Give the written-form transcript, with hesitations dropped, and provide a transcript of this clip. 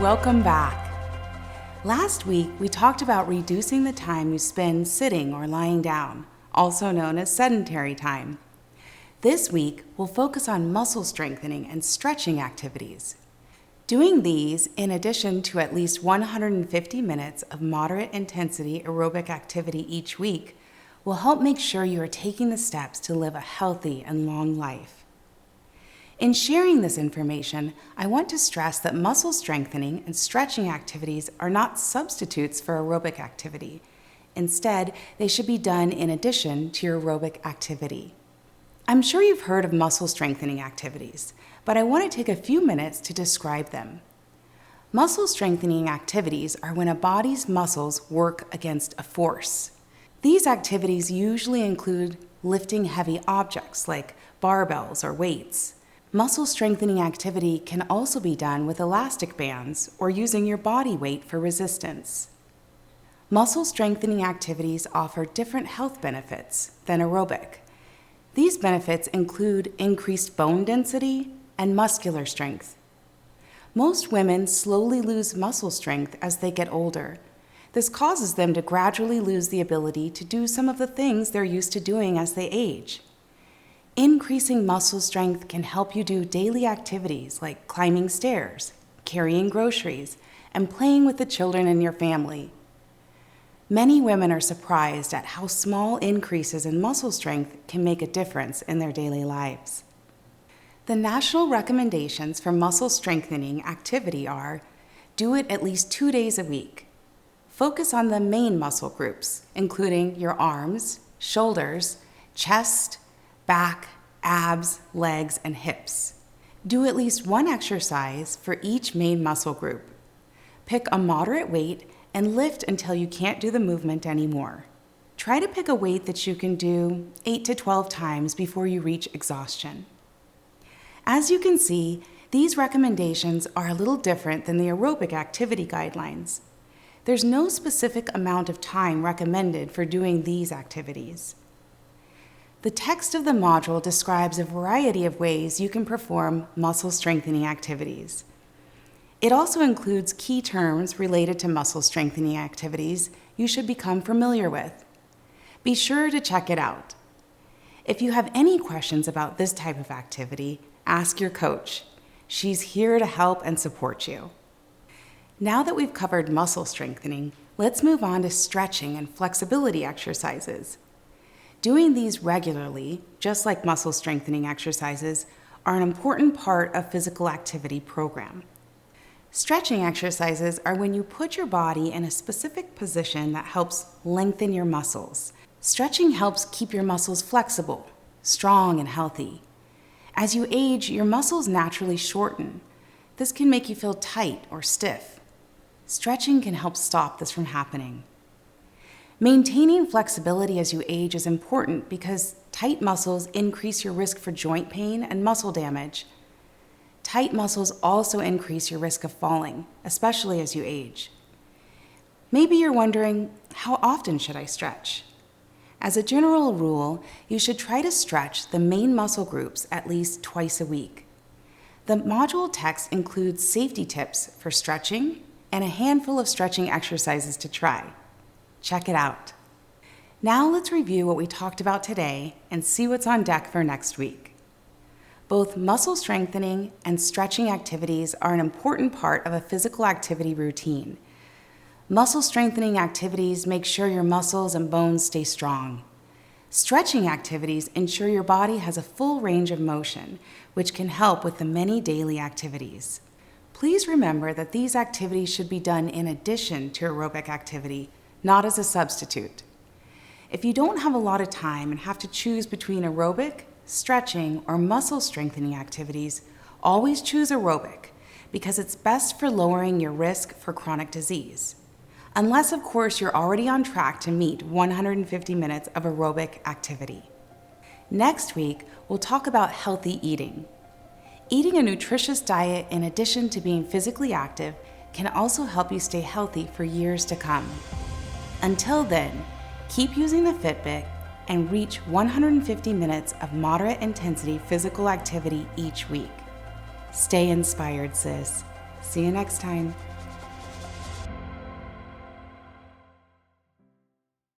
welcome back. Last week, we talked about reducing the time you spend sitting or lying down, also known as sedentary time. This week, we'll focus on muscle strengthening and stretching activities. Doing these, in addition to at least 150 minutes of moderate intensity aerobic activity each week, will help make sure you are taking the steps to live a healthy and long life. In sharing this information, I want to stress that muscle strengthening and stretching activities are not substitutes for aerobic activity. Instead, they should be done in addition to your aerobic activity. I'm sure you've heard of muscle strengthening activities, but I want to take a few minutes to describe them. Muscle strengthening activities are when a body's muscles work against a force. These activities usually include lifting heavy objects like barbells or weights. Muscle strengthening activity can also be done with elastic bands or using your body weight for resistance. Muscle strengthening activities offer different health benefits than aerobic. These benefits include increased bone density and muscular strength. Most women slowly lose muscle strength as they get older. This causes them to gradually lose the ability to do some of the things they're used to doing as they age. Increasing muscle strength can help you do daily activities like climbing stairs, carrying groceries, and playing with the children in your family. Many women are surprised at how small increases in muscle strength can make a difference in their daily lives. The national recommendations for muscle strengthening activity are: do it at least 2 days a week. Focus on the main muscle groups, including your arms, shoulders, chest, back, abs, legs, and hips. Do at least one exercise for each main muscle group. Pick a moderate weight and lift until you can't do the movement anymore. Try to pick a weight that you can do 8 to 12 times before you reach exhaustion. As you can see, these recommendations are a little different than the aerobic activity guidelines. There's no specific amount of time recommended for doing these activities. The text of the module describes a variety of ways you can perform muscle strengthening activities. It also includes key terms related to muscle strengthening activities you should become familiar with. Be sure to check it out. If you have any questions about this type of activity, ask your coach. She's here to help and support you. Now that we've covered muscle strengthening, let's move on to stretching and flexibility exercises. Doing these regularly, just like muscle strengthening exercises, are an important part of physical activity program. Stretching exercises are when you put your body in a specific position that helps lengthen your muscles. Stretching helps keep your muscles flexible, strong, and healthy. As you age, your muscles naturally shorten. This can make you feel tight or stiff. Stretching can help stop this from happening. Maintaining flexibility as you age is important because tight muscles increase your risk for joint pain and muscle damage. Tight muscles also increase your risk of falling, especially as you age. Maybe you're wondering, how often should I stretch? As a general rule, you should try to stretch the main muscle groups at least twice a week. The module text includes safety tips for stretching and a handful of stretching exercises to try. Check it out. Now let's review what we talked about today and see what's on deck for next week. Both muscle strengthening and stretching activities are an important part of a physical activity routine. Muscle strengthening activities make sure your muscles and bones stay strong. Stretching activities ensure your body has a full range of motion, which can help with the many daily activities. Please remember that these activities should be done in addition to aerobic activity, not as a substitute. If you don't have a lot of time and have to choose between aerobic, stretching, or muscle strengthening activities, always choose aerobic because it's best for lowering your risk for chronic disease. Unless, of course, you're already on track to meet 150 minutes of aerobic activity. Next week, we'll talk about healthy eating. Eating a nutritious diet in addition to being physically active can also help you stay healthy for years to come. Until then, keep using the Fitbit and reach 150 minutes of moderate intensity physical activity each week. Stay inspired, sis. See you next time.